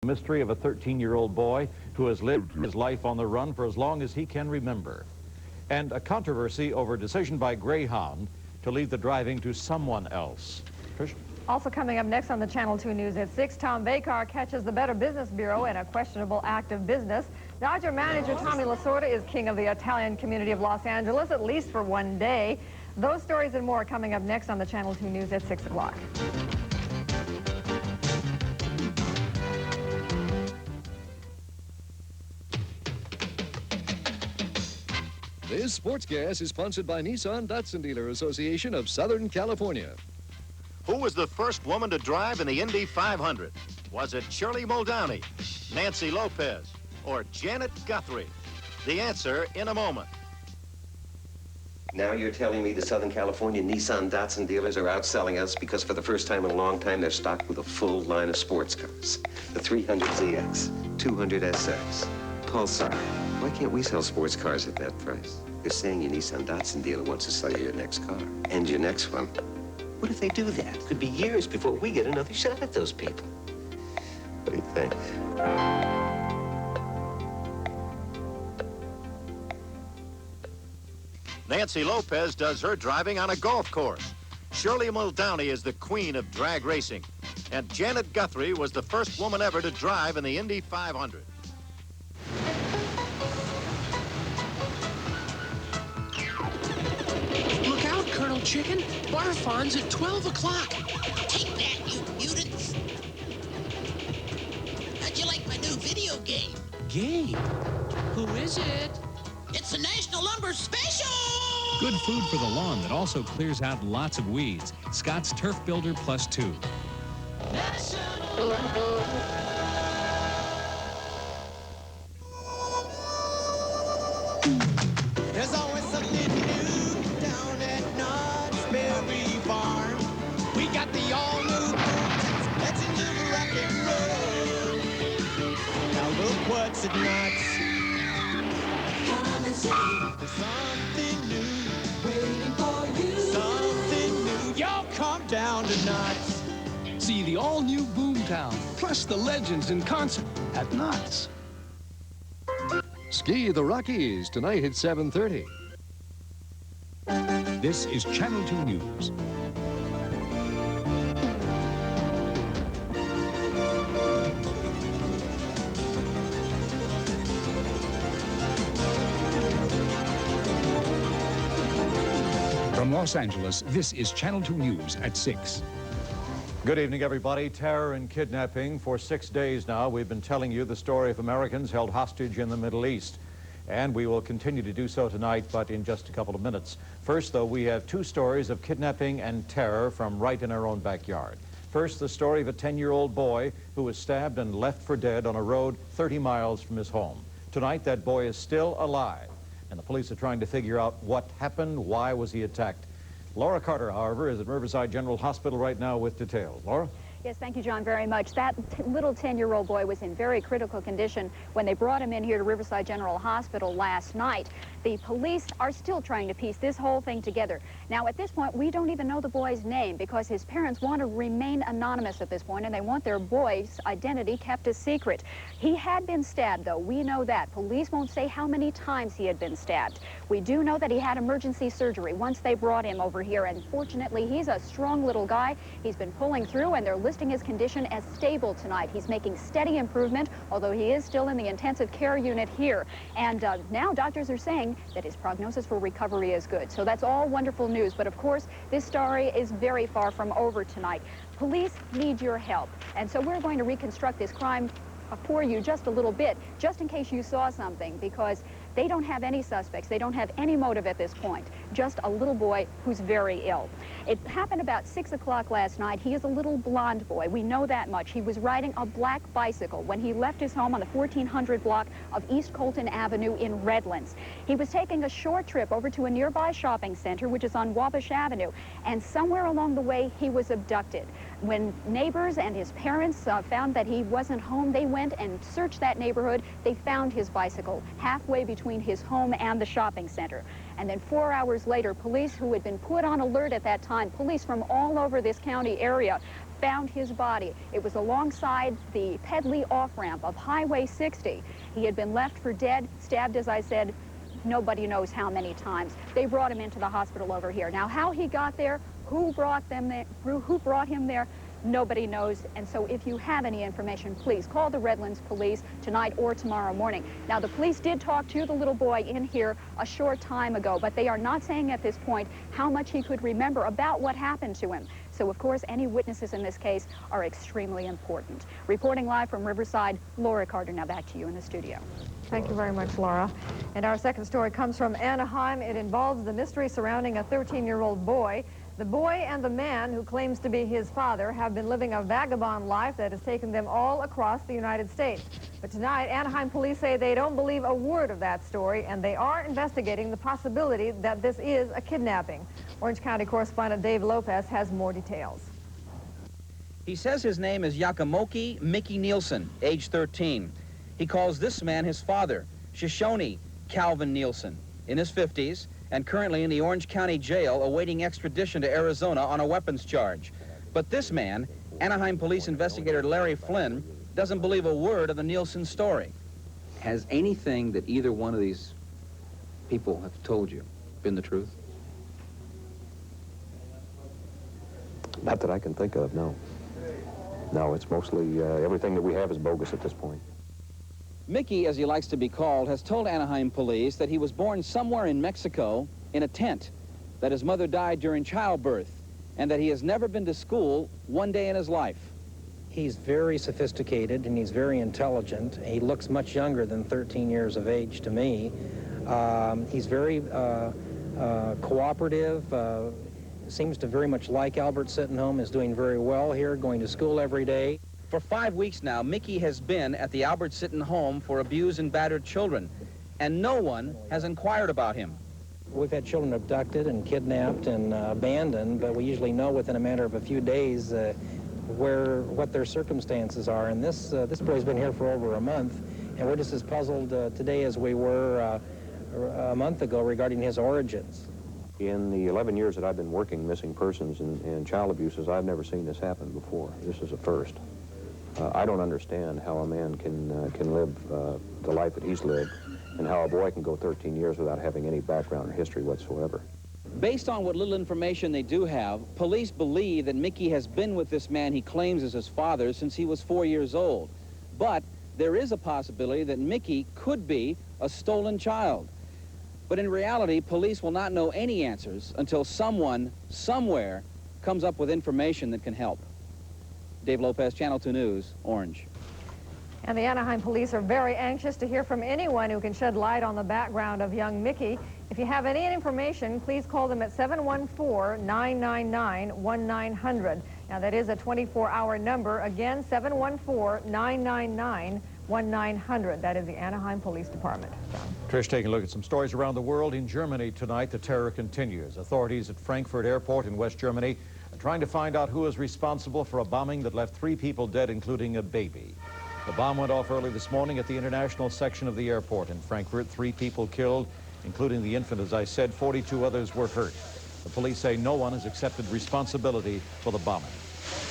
mystery of a 13-year-old boy who has lived his life on the run for as long as he can remember. And a controversy over a decision by Greyhound to leave the driving to someone else. Trish? Also coming up next on the Channel 2 News at 6, Tom Bakar catches the Better Business Bureau in a questionable act of business. Dodger manager Tommy Lasorda is king of the Italian community of Los Angeles, at least for one day. Those stories and more coming up next on the Channel 2 News at 6 o'clock. This Sportscast is sponsored by Nissan Datsun Dealer Association of Southern California. Who was the first woman to drive in the Indy 500? Was it Shirley Muldowney, Nancy Lopez, or Janet Guthrie? The answer in a moment. Now you're telling me the Southern California Nissan Datsun dealers are outselling us because for the first time in a long time they're stocked with a full line of sports cars. The 300ZX, 200SX, Pulsar. Why can't we sell sports cars at that price? You're saying your Nissan Datsun dealer wants to sell you your next car. And your next one. What if they do that? Could be years before we get another shot at those people. What do you think? Nancy Lopez does her driving on a golf course. Shirley Muldowney is the queen of drag racing. And Janet Guthrie was the first woman ever to drive in the Indy 500. Look out, Colonel Chicken. Barfon's at 12 o'clock. Take that, you mutants. How'd you like my new video game? Game? Who is it? It's the National Lumber Special! Good food for the lawn that also clears out lots of weeds. Scott's Turf Builder Plus 2. There's always something new down at Knott's Berry Farm. We got the all-new boom that's into rock and roll. Now look what's at Knott's. Come and see. There's something new waiting for you. Something new. Y'all come down to Knott's. See the all-new Boomtown, plus the legends in concert at Knott's. Ski the Rockies tonight at 7:30. This is Channel 2 News. From Los Angeles, this is Channel 2 News at 6. Good evening, everybody. Terror and kidnapping. For 6 days now, we've been telling you the story of Americans held hostage in the Middle East. And we will continue to do so tonight, but in just a couple of minutes. First, though, we have two stories of kidnapping and terror from right in our own backyard. First, the story of a 10-year-old boy who was stabbed and left for dead on a road 30 miles from his home. Tonight, that boy is still alive, and the police are trying to figure out what happened, why was he attacked. Laura Carter, however, is at Riverside General Hospital right now with details. Laura? Yes, thank you, John, very much. That little 10-year-old boy was in very critical condition when they brought him in here to Riverside General Hospital last night. The police are still trying to piece this whole thing together. Now, at this point, we don't even know the boy's name because his parents want to remain anonymous at this point, and they want their boy's identity kept a secret. He had been stabbed, though. We know that. Police won't say how many times he had been stabbed. We do know that he had emergency surgery once they brought him over here, and fortunately, he's a strong little guy. He's been pulling through, and they're listing his condition as stable tonight. He's making steady improvement, although he is still in the intensive care unit here. And now doctors are saying that his prognosis for recovery is good. So that's all wonderful news. But of course, this story is very far from over tonight. Police need your help. And so we're going to reconstruct this crime for you just a little bit, just in case you saw something, because they don't have any suspects. They don't have any motive at this point. Just a little boy who's very ill. It happened about 6 o'clock last night. He is a little blonde boy. We know that much. He was riding a black bicycle when he left his home on the 1400 block of East Colton Avenue in Redlands. He was taking a short trip over to a nearby shopping center, which is on Wabash Avenue, and somewhere along the way, he was abducted. When neighbors and his parents found that he wasn't home, they went and searched that neighborhood. They found his bicycle halfway between his home and the shopping center. And then 4 hours later, police who had been put on alert at that time, police from all over this county area, found his body. It was alongside the Pedley off-ramp of Highway 60. He had been left for dead, stabbed, as I said, nobody knows how many times. They brought him into the hospital over here. Now, how he got there, who brought him there, nobody knows. And so if you have any information, please call the Redlands police tonight or tomorrow morning. Now, the police did talk to the little boy in here a short time ago, but they are not saying at this point how much he could remember about what happened to him. So, of course, any witnesses in this case are extremely important. Reporting live from Riverside, Laura Carter. Now back to you in the studio. Thank you very much, Laura. And our second story comes from Anaheim. It involves the mystery surrounding a 13-year-old boy. The boy and the man who claims to be his father have been living a vagabond life that has taken them all across the United States. But tonight, Anaheim police say they don't believe a word of that story, and they are investigating the possibility that this is a kidnapping. Orange County correspondent Dave Lopez has more details. He says his name is Yakamoki Mickey Nielsen, age 13. He calls this man his father, Shoshone Calvin Nielsen, in his 50s, and currently in the Orange County Jail awaiting extradition to Arizona on a weapons charge. But this man, Anaheim Police Investigator Larry Flynn, doesn't believe a word of the Nielsen story. Has anything that either one of these people have told you been the truth? Not that I can think of, no. No, it's mostly, everything that we have is bogus at this point. Mickey, as he likes to be called, has told Anaheim police that he was born somewhere in Mexico in a tent, that his mother died during childbirth, and that he has never been to school one day in his life. He's very sophisticated and he's very intelligent. He looks much younger than 13 years of age to me. He's very cooperative, seems to very much like Albert Sittenhome, is doing very well here, going to school every day. For 5 weeks now, Mickey has been at the Albert Sitton home for abused and battered children, and no one has inquired about him. We've had children abducted and kidnapped and abandoned, but we usually know within a matter of a few days what their circumstances are. And this boy's been here for over a month, and we're just as puzzled today as we were a month ago regarding his origins. In the 11 years that I've been working missing persons and child abuses, I've never seen this happen before. This is a first. I don't understand how a man can live the life that he's lived, and how a boy can go 13 years without having any background or history whatsoever. Based on what little information they do have, police believe that Mickey has been with this man he claims is his father since he was 4 years old. But there is a possibility that Mickey could be a stolen child. But in reality, police will not know any answers until someone, somewhere, comes up with information that can help. Dave Lopez, Channel 2 News, Orange. And the Anaheim police are very anxious to hear from anyone who can shed light on the background of young Mickey. If you have any information, please call them at 714-999-1900. Now, that is a 24-hour number. Again, 714-999-1900. That is the Anaheim Police Department. Trish, taking a look at some stories around the world. In Germany tonight, the terror continues. Authorities at Frankfurt Airport in West Germany are trying to find out who is responsible for a bombing that left 3 people dead, including a baby. The bomb went off early this morning at the international section of the airport in Frankfurt. 3 people killed, including the infant, as I said. 42 others were hurt. The police say no one has accepted responsibility for the bombing.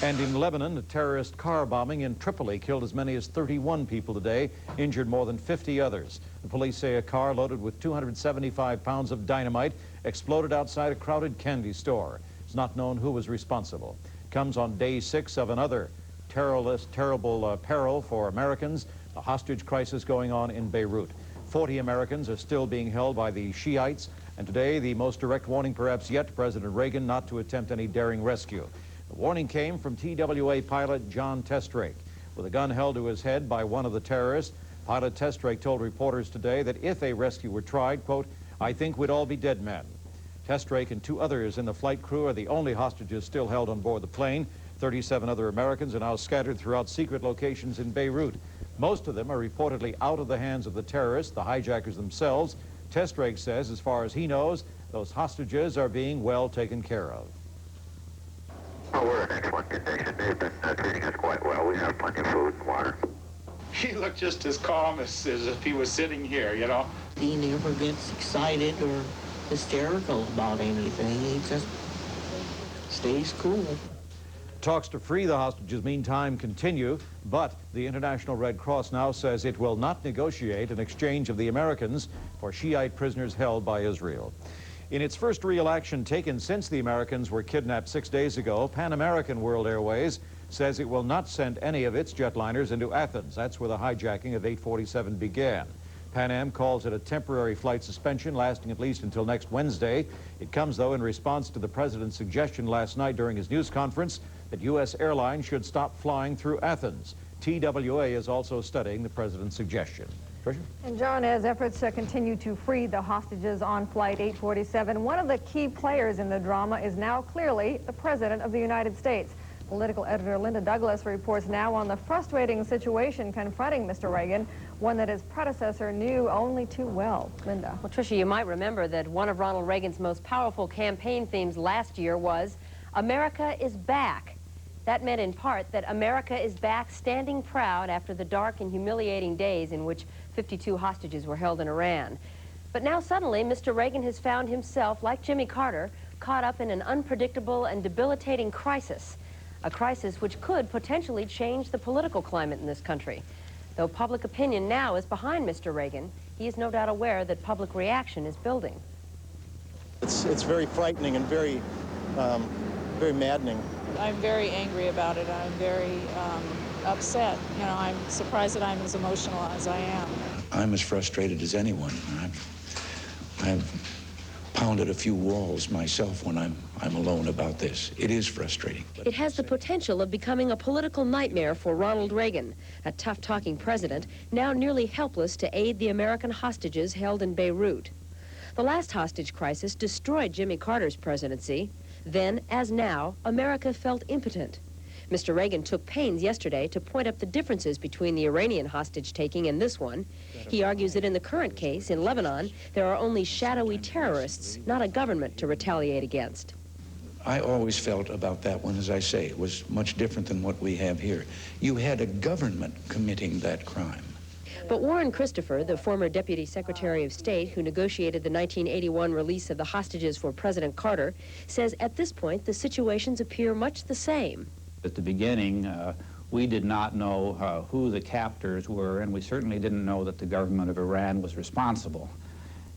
And in Lebanon, a terrorist car bombing in Tripoli killed as many as 31 people today, injured more than 50 others. The police say a car loaded with 275 pounds of dynamite exploded outside a crowded candy store. It's not known who was responsible. It comes on day 6 of another terrible peril for Americans, a hostage crisis going on in Beirut. 40 Americans are still being held by the Shiites, and today the most direct warning perhaps yet to President Reagan not to attempt any daring rescue. The warning came from TWA pilot John Testrake. With a gun held to his head by one of the terrorists, pilot Testrake told reporters today that if a rescue were tried, quote, "I think we'd all be dead men." Testrake and 2 others in the flight crew are the only hostages still held on board the plane. 37 other Americans are now scattered throughout secret locations in Beirut. Most of them are reportedly out of the hands of the terrorists, the hijackers themselves. Testrake says, as far as he knows, those hostages are being well taken care of. Oh, we're in excellent condition. They've been treating us quite well. We have plenty of food and water. He looked just as calm as if he was sitting here, you know. He never gets excited or hysterical about anything. He just stays cool. Talks to free the hostages, meantime, continue, but the International Red Cross now says it will not negotiate an exchange of the Americans for Shiite prisoners held by Israel. In its first real action taken since the Americans were kidnapped 6 days ago, Pan American World Airways says it will not send any of its jetliners into Athens. That's where the hijacking of 847 began. Pan Am calls it a temporary flight suspension lasting at least until next Wednesday. It comes, though, in response to the president's suggestion last night during his news conference that U.S. airlines should stop flying through Athens. TWA is also studying the president's suggestion. Tritia? And John, as efforts continue to free the hostages on Flight 847, one of the key players in the drama is now clearly the President of the United States. Political editor Linda Douglas reports now on the frustrating situation confronting Mr. Reagan, one that his predecessor knew only too well. Linda. Well, Tricia, you might remember that one of Ronald Reagan's most powerful campaign themes last year was, "America is back." That meant in part that America is back standing proud after the dark and humiliating days in which 52 hostages were held in Iran. But now suddenly, Mr. Reagan has found himself, like Jimmy Carter, caught up in an unpredictable and debilitating crisis. A crisis which could potentially change the political climate in this country. Though public opinion now is behind Mr. Reagan, he is no doubt aware that public reaction is building. It's very frightening and very maddening. I'm very angry about it. I'm very upset. You know, I'm surprised that I'm as emotional as I am. I'm as frustrated as anyone. I've pounded a few walls myself when I'm alone about this. It is frustrating. It has the potential of becoming a political nightmare for Ronald Reagan, a tough-talking president, now nearly helpless to aid the American hostages held in Beirut. The last hostage crisis destroyed Jimmy Carter's presidency. Then, as now, America felt impotent. Mr. Reagan took pains yesterday to point up the differences between the Iranian hostage-taking and this one. He argues that in the current case, in Lebanon, there are only shadowy terrorists, not a government to retaliate against. I always felt about that one, as I say, it was much different than what we have here. You had a government committing that crime. But Warren Christopher, the former Deputy Secretary of State who negotiated the 1981 release of the hostages for President Carter, says at this point the situations appear much the same. At the beginning, we did not know who the captors were, and we certainly didn't know that the government of Iran was responsible.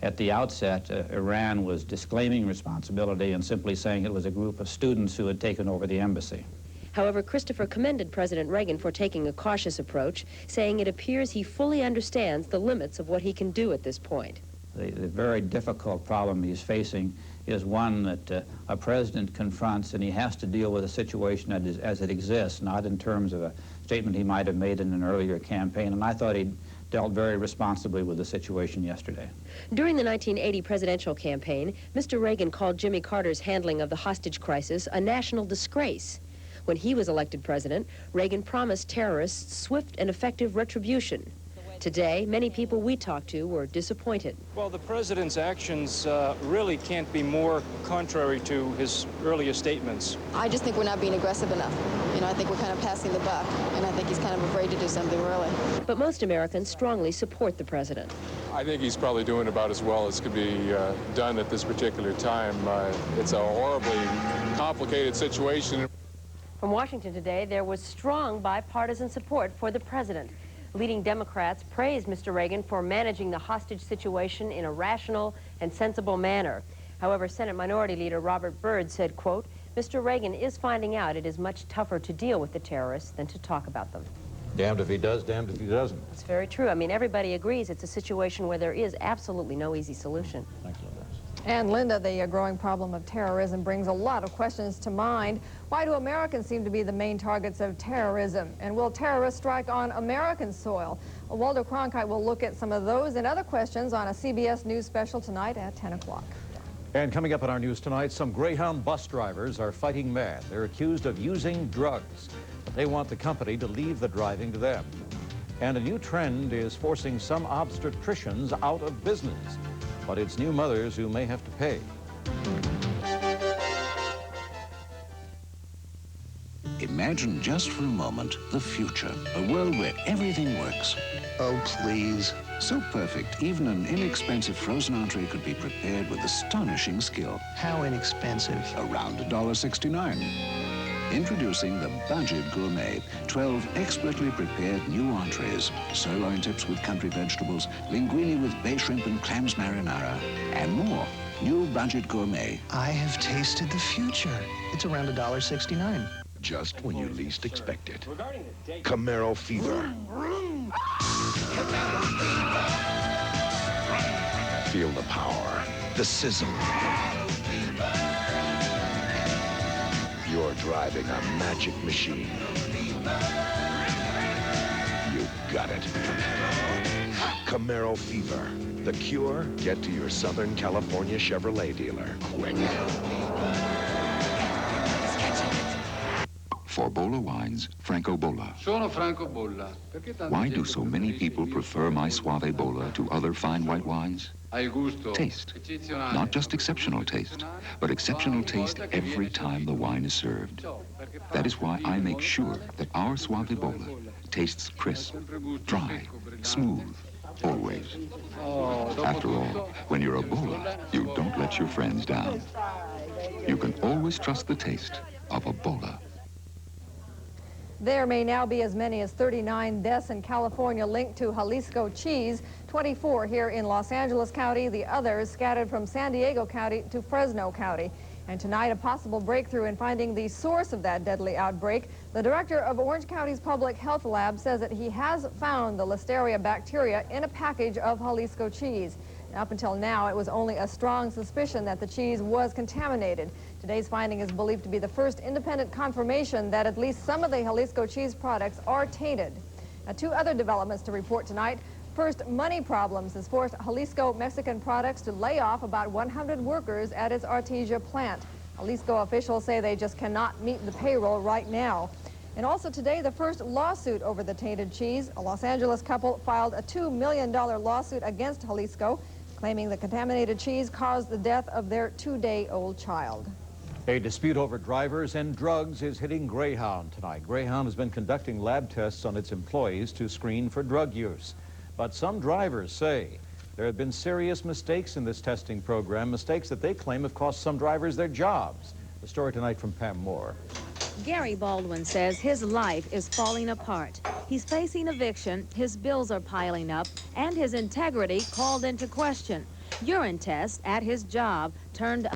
At the outset, Iran was disclaiming responsibility and simply saying it was a group of students who had taken over the embassy. However, Christopher commended President Reagan for taking a cautious approach, saying it appears he fully understands the limits of what he can do at this point. The very difficult problem he's facing is one that a president confronts, and he has to deal with a situation as it exists, not in terms of a statement he might have made in an earlier campaign. And I thought he dealt very responsibly with the situation yesterday. During the 1980 presidential campaign, Mr. Reagan called Jimmy Carter's handling of the hostage crisis a national disgrace. When he was elected president, Reagan promised terrorists swift and effective retribution. Today, many people we talked to were disappointed. Well, the president's actions really can't be more contrary to his earlier statements. I just think we're not being aggressive enough. You know, I think we're kind of passing the buck, and I think he's kind of afraid to do something really. But most Americans strongly support the president. I think he's probably doing about as well as could be done at this particular time. It's a horribly complicated situation. From Washington today, there was strong bipartisan support for the president. Leading Democrats praised Mr. Reagan for managing the hostage situation in a rational and sensible manner. However, Senate Minority Leader Robert Byrd said, quote, "Mr. Reagan is finding out it is much tougher to deal with the terrorists than to talk about them." Damned if he does, damned if he doesn't. It's very true. I mean, everybody agrees it's a situation where there is absolutely no easy solution. Thanks, Linda. And Linda, the growing problem of terrorism brings a lot of questions to mind. Why do Americans seem to be the main targets of terrorism? And will terrorists strike on American soil? Walter Cronkite will look at some of those and other questions on a CBS News special tonight at 10 o'clock. And coming up in our news tonight, some Greyhound bus drivers are fighting mad. They're accused of using drugs, but they want the company to leave the driving to them. And a new trend is forcing some obstetricians out of business. But it's new mothers who may have to pay. Imagine just for a moment the future, a world where everything works. Oh, please. So perfect, even an inexpensive frozen entree could be prepared with astonishing skill. How inexpensive? Around $1.69. Introducing the Budget Gourmet, 12 expertly prepared new entrees. Sirloin tips with country vegetables, linguine with bay shrimp and clams marinara, and more. New Budget Gourmet. I have tasted the future. It's around $1.69. Just when you least expect it. Camaro Fever. Feel the power, the sizzle. You're driving a magic machine. You got it. Camaro Fever. The cure? Get to your Southern California Chevrolet dealer quick. For Bola wines, Franco Bola. Sono Franco Bolla. Why do so many people prefer my Suave Bola to other fine white wines? Taste. Not just exceptional taste, but exceptional taste every time the wine is served. That is why I make sure that our Suave Bola tastes crisp, dry, smooth, always. After all, when you're a Bola, you don't let your friends down. You can always trust the taste of a Bola. There may now be as many as 39 deaths in California linked to Jalisco cheese, 24 here in Los Angeles County, the others scattered from San Diego County to Fresno County. And tonight, a possible breakthrough in finding the source of that deadly outbreak. The director of Orange County's Public Health Lab says that he has found the Listeria bacteria in a package of Jalisco cheese. Up until now, it was only a strong suspicion that the cheese was contaminated. Today's finding is believed to be the first independent confirmation that at least some of the Jalisco cheese products are tainted. Now, two other developments to report tonight. First, money problems has forced Jalisco Mexican Products to lay off about 100 workers at its Artesia plant. Jalisco officials say they just cannot meet the payroll right now. And also today, the first lawsuit over the tainted cheese. A Los Angeles couple filed a $2 million lawsuit against Jalisco, claiming the contaminated cheese caused the death of their 2-day-old child. A dispute over drivers and drugs is hitting Greyhound tonight. Greyhound has been conducting lab tests on its employees to screen for drug use. But some drivers say there have been serious mistakes in this testing program, mistakes that they claim have cost some drivers their jobs. The story tonight from Pam Moore. Gary Baldwin says his life is falling apart. He's facing eviction, his bills are piling up, and his integrity called into question. Urine tests at his job turned